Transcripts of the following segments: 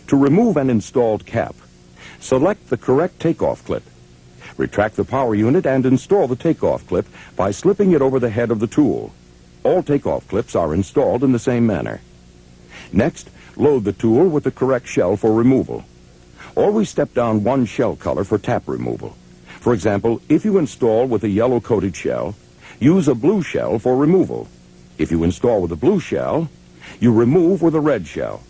To remove an installed cap, select the correct takeoff clip. Retract the power unit and install the takeoff clip by slipping it over the head of the tool. All takeoff clips are installed in the same manner. Next, load the tool with the correct shell for removal. Always step down one shell color for tap removal. For example, if you install with a yellow-coated shell, use a blue shell for removal. If you install with a blue shell, you remove with a red shell.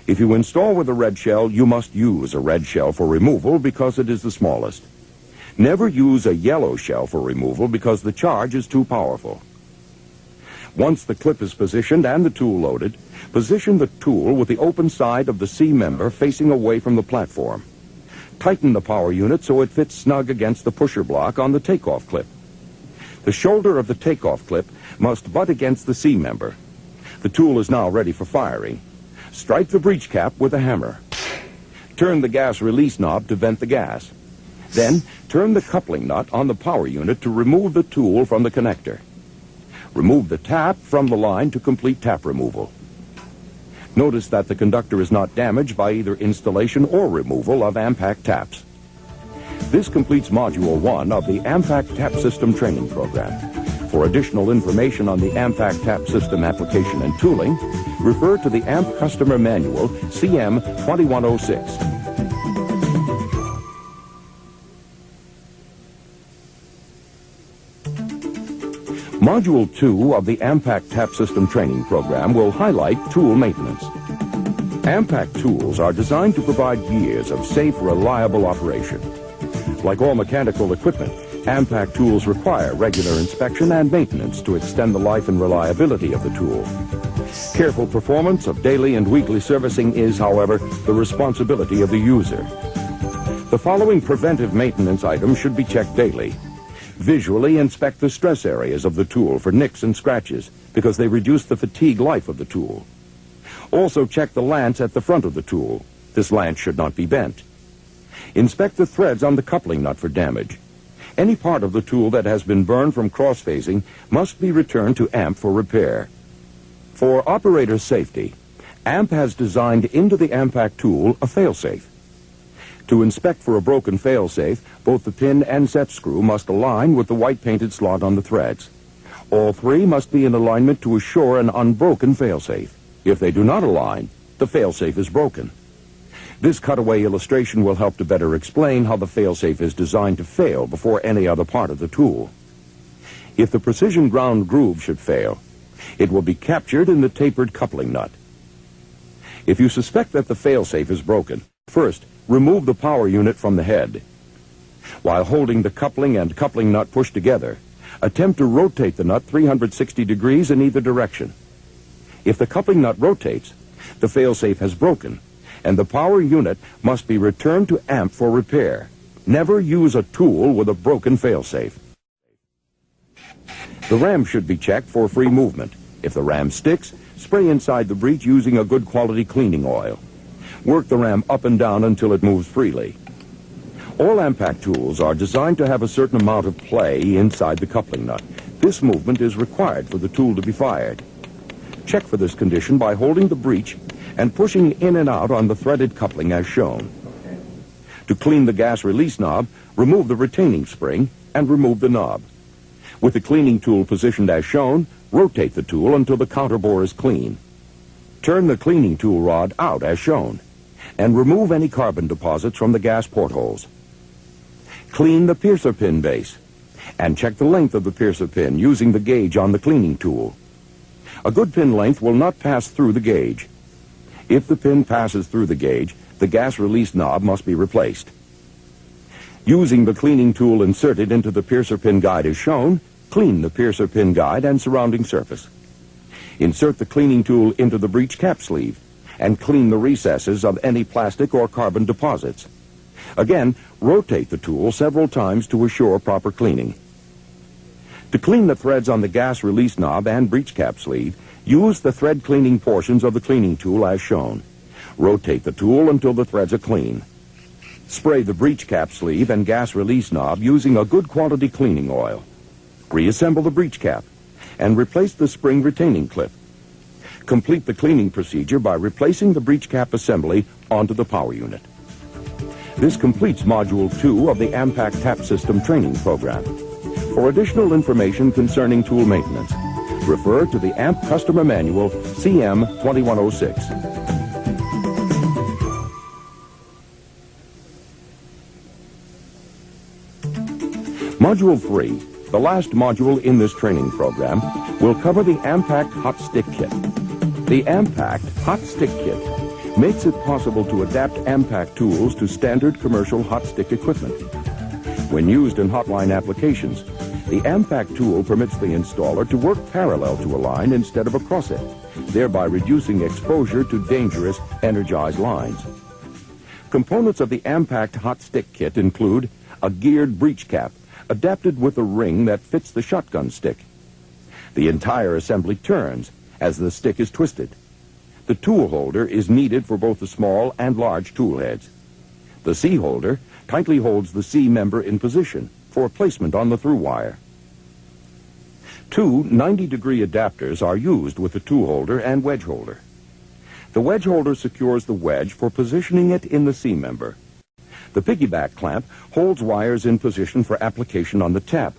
If you install with a red shell, you must use a red shell for removal because it is the smallest. Never use a yellow shell for removal because the charge is too powerful. Once the clip is positioned and the tool loaded, position the tool with the open side of the C member facing away from the platform. Tighten the power unit so it fits snug against the pusher block on the takeoff clip. The shoulder of the takeoff clip must butt against the C member. The tool is now ready for firing. Strike the breech cap with a hammer. Turn the gas release knob to vent the gas. Then, turn the coupling nut on the power unit to remove the tool from the connector. Remove the tap from the line to complete tap removal. Notice that the conductor is not damaged by either installation or removal of AMPACT taps. This completes Module 1 of the AMPACT Tap System training program. For additional information on the AMPACT Tap System application and tooling, refer to the AMP Customer Manual CM 2106. Module 2 of the AMPACT Tap System training program will highlight tool maintenance. AMPACT tools are designed to provide years of safe, reliable operation. Like all mechanical equipment, AMPACT tools require regular inspection and maintenance to extend the life and reliability of the tool. Careful performance of daily and weekly servicing is, however, the responsibility of the user. The following preventive maintenance items should be checked daily. Visually inspect the stress areas of the tool for nicks and scratches because they reduce the fatigue life of the tool. Also check the lance at the front of the tool. This lance should not be bent. Inspect the threads on the coupling nut for damage. Any part of the tool that has been burned from cross-facing must be returned to AMP for repair. For operator safety, AMP has designed into the AMPACT tool a failsafe. To inspect for a broken failsafe, both the pin and set screw must align with the white painted slot on the threads. All three must be in alignment to assure an unbroken failsafe. If they do not align, the failsafe is broken. This cutaway illustration will help to better explain how the failsafe is designed to fail before any other part of the tool. If the precision ground groove should fail, it will be captured in the tapered coupling nut. If you suspect that the failsafe is broken, first, remove the power unit from the head. While holding the coupling and coupling nut pushed together, attempt to rotate the nut 360 degrees in either direction. If the coupling nut rotates, the failsafe has broken, and the power unit must be returned to AMP for repair. Never use a tool with a broken failsafe. The ram should be checked for free movement. If the ram sticks, spray inside the breech using a good quality cleaning oil. Work the ram up and down until it moves freely. All AMPACT tools are designed to have a certain amount of play inside the coupling nut. This movement is required for the tool to be fired. Check for this condition by holding the breech and pushing in and out on the threaded coupling as shown. To clean the gas release knob, remove the retaining spring and remove the knob. With the cleaning tool positioned as shown, rotate the tool until the counterbore is clean. Turn the cleaning tool rod out as shown, and remove any carbon deposits from the gas portholes. Clean the piercer pin base, and check the length of the piercer pin using the gauge on the cleaning tool. A good pin length will not pass through the gauge. If the pin passes through the gauge, the gas release knob must be replaced. Using the cleaning tool inserted into the piercer pin guide as shown, clean the piercer pin guide and surrounding surface. Insert the cleaning tool into the breech cap sleeve and clean the recesses of any plastic or carbon deposits. Again, rotate the tool several times to assure proper cleaning. To clean the threads on the gas release knob and breech cap sleeve, use the thread cleaning portions of the cleaning tool as shown. Rotate the tool until the threads are clean. Spray the breech cap sleeve and gas release knob using a good quality cleaning oil. Reassemble the breech cap and replace the spring retaining clip. Complete the cleaning procedure by replacing the breech cap assembly onto the power unit. This completes Module 2 of the AMPACT Tap System training program. For additional information concerning tool maintenance, refer to the AMP Customer Manual CM 2106. Module 3, the last module in this training program, will cover the AMPACT Hot Stick Kit. The AMPACT Hot Stick Kit makes it possible to adapt AMPACT tools to standard commercial hot stick equipment. When used in hotline applications, the AMPACT tool permits the installer to work parallel to a line instead of across it, thereby reducing exposure to dangerous energized lines. Components of the AMPACT Hot Stick Kit include a geared breech cap, adapted with a ring that fits the shotgun stick. The entire assembly turns as the stick is twisted. The tool holder is needed for both the small and large tool heads. The C holder tightly holds the C member in position for placement on the through wire. Two 90-degree adapters are used with the tool holder and wedge holder. The wedge holder secures the wedge for positioning it in the C member. The piggyback clamp holds wires in position for application on the tap.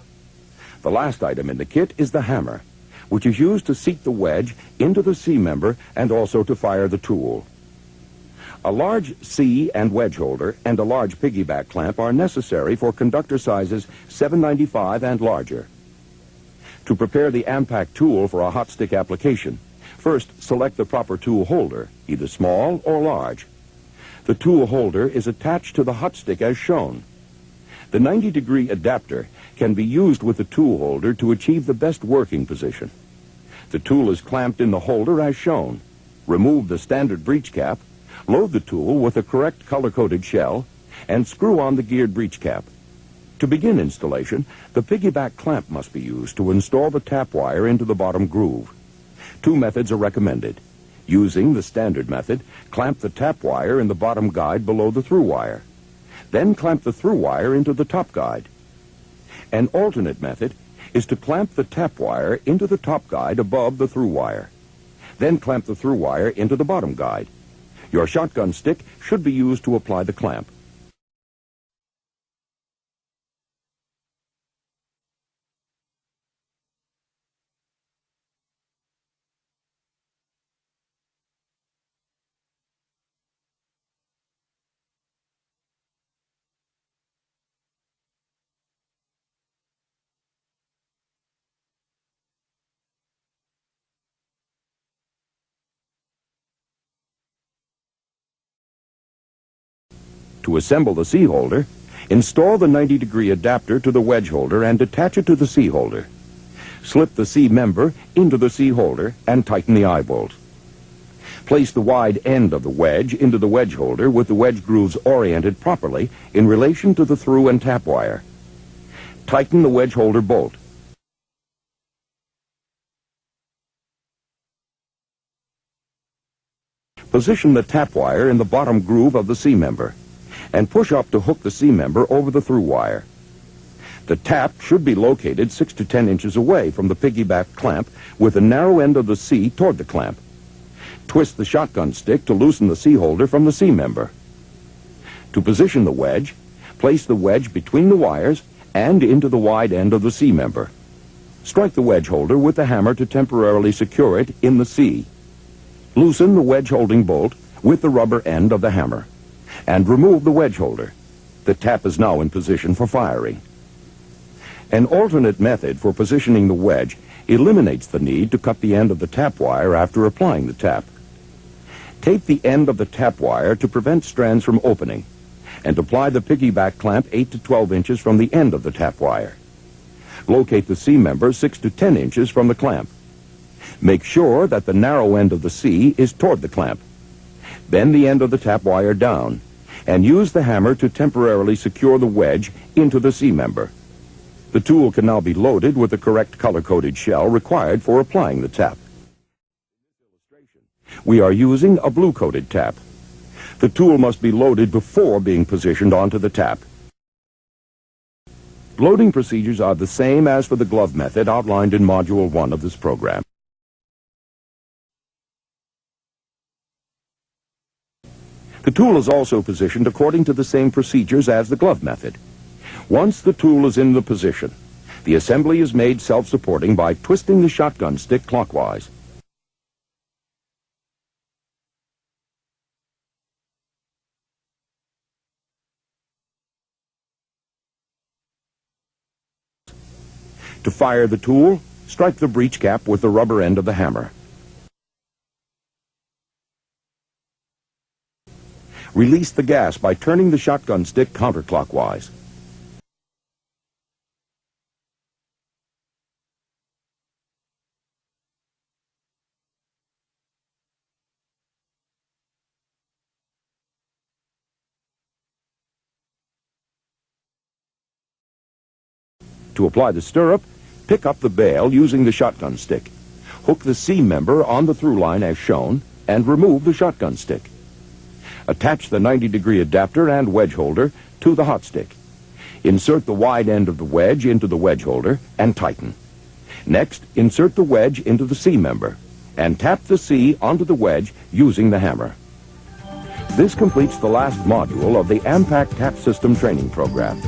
The last item in the kit is the hammer, which is used to seat the wedge into the C member and also to fire the tool. A large C and wedge holder and a large piggyback clamp are necessary for conductor sizes 795 and larger. To prepare the AMPACT tool for a hot stick application, first select the proper tool holder, either small or large. The tool holder is attached to the hot stick as shown. The 90-degree adapter can be used with the tool holder to achieve the best working position. The tool is clamped in the holder as shown. Remove the standard breech cap, load the tool with a correct color-coded shell, and screw on the geared breech cap. To begin installation, the piggyback clamp must be used to install the tap wire into the bottom groove. Two methods are recommended. Using the standard method, clamp the tap wire in the bottom guide below the through wire. Then clamp the through wire into the top guide. An alternate method is to clamp the tap wire into the top guide above the through wire. Then clamp the through wire into the bottom guide. Your shotgun stick should be used to apply the clamp. To assemble the C holder, install the 90-degree adapter to the wedge holder and attach it to the C holder. Slip the C member into the C holder and tighten the eye bolt. Place the wide end of the wedge into the wedge holder with the wedge grooves oriented properly in relation to the through and tap wire. Tighten the wedge holder bolt. Position the tap wire in the bottom groove of the C member and push up to hook the C member over the through wire. The tap should be located 6 to 10 inches away from the piggyback clamp with the narrow end of the C toward the clamp. Twist the shotgun stick to loosen the C holder from the C member. To position the wedge, place the wedge between the wires and into the wide end of the C member. Strike the wedge holder with the hammer to temporarily secure it in the C. Loosen the wedge holding bolt with the rubber end of the hammer and remove the wedge holder. The tap is now in position for firing. An alternate method for positioning the wedge eliminates the need to cut the end of the tap wire after applying the tap. Tape the end of the tap wire to prevent strands from opening, and apply the piggyback clamp 8 to 12 inches from the end of the tap wire. Locate the C member 6 to 10 inches from the clamp. Make sure that the narrow end of the C is toward the clamp. Bend the end of the tap wire down, and use the hammer to temporarily secure the wedge into the C member. The tool can now be loaded with the correct color-coded shell required for applying the tap. We are using a blue-coated tap. The tool must be loaded before being positioned onto the tap. Loading procedures are the same as for the glove method outlined in Module 1 of this program. The tool is also positioned according to the same procedures as the glove method. Once the tool is in the position, the assembly is made self-supporting by twisting the shotgun stick clockwise. To fire the tool, strike the breech cap with the rubber end of the hammer. Release the gas by turning the shotgun stick counterclockwise. To apply the stirrup, pick up the bail using the shotgun stick. Hook the C member on the through line as shown and remove the shotgun stick. Attach the 90-degree adapter and wedge holder to the hot stick. Insert the wide end of the wedge into the wedge holder and tighten. Next, insert the wedge into the C member and tap the C onto the wedge using the hammer. This completes the last module of the AMPACT Tap System training program.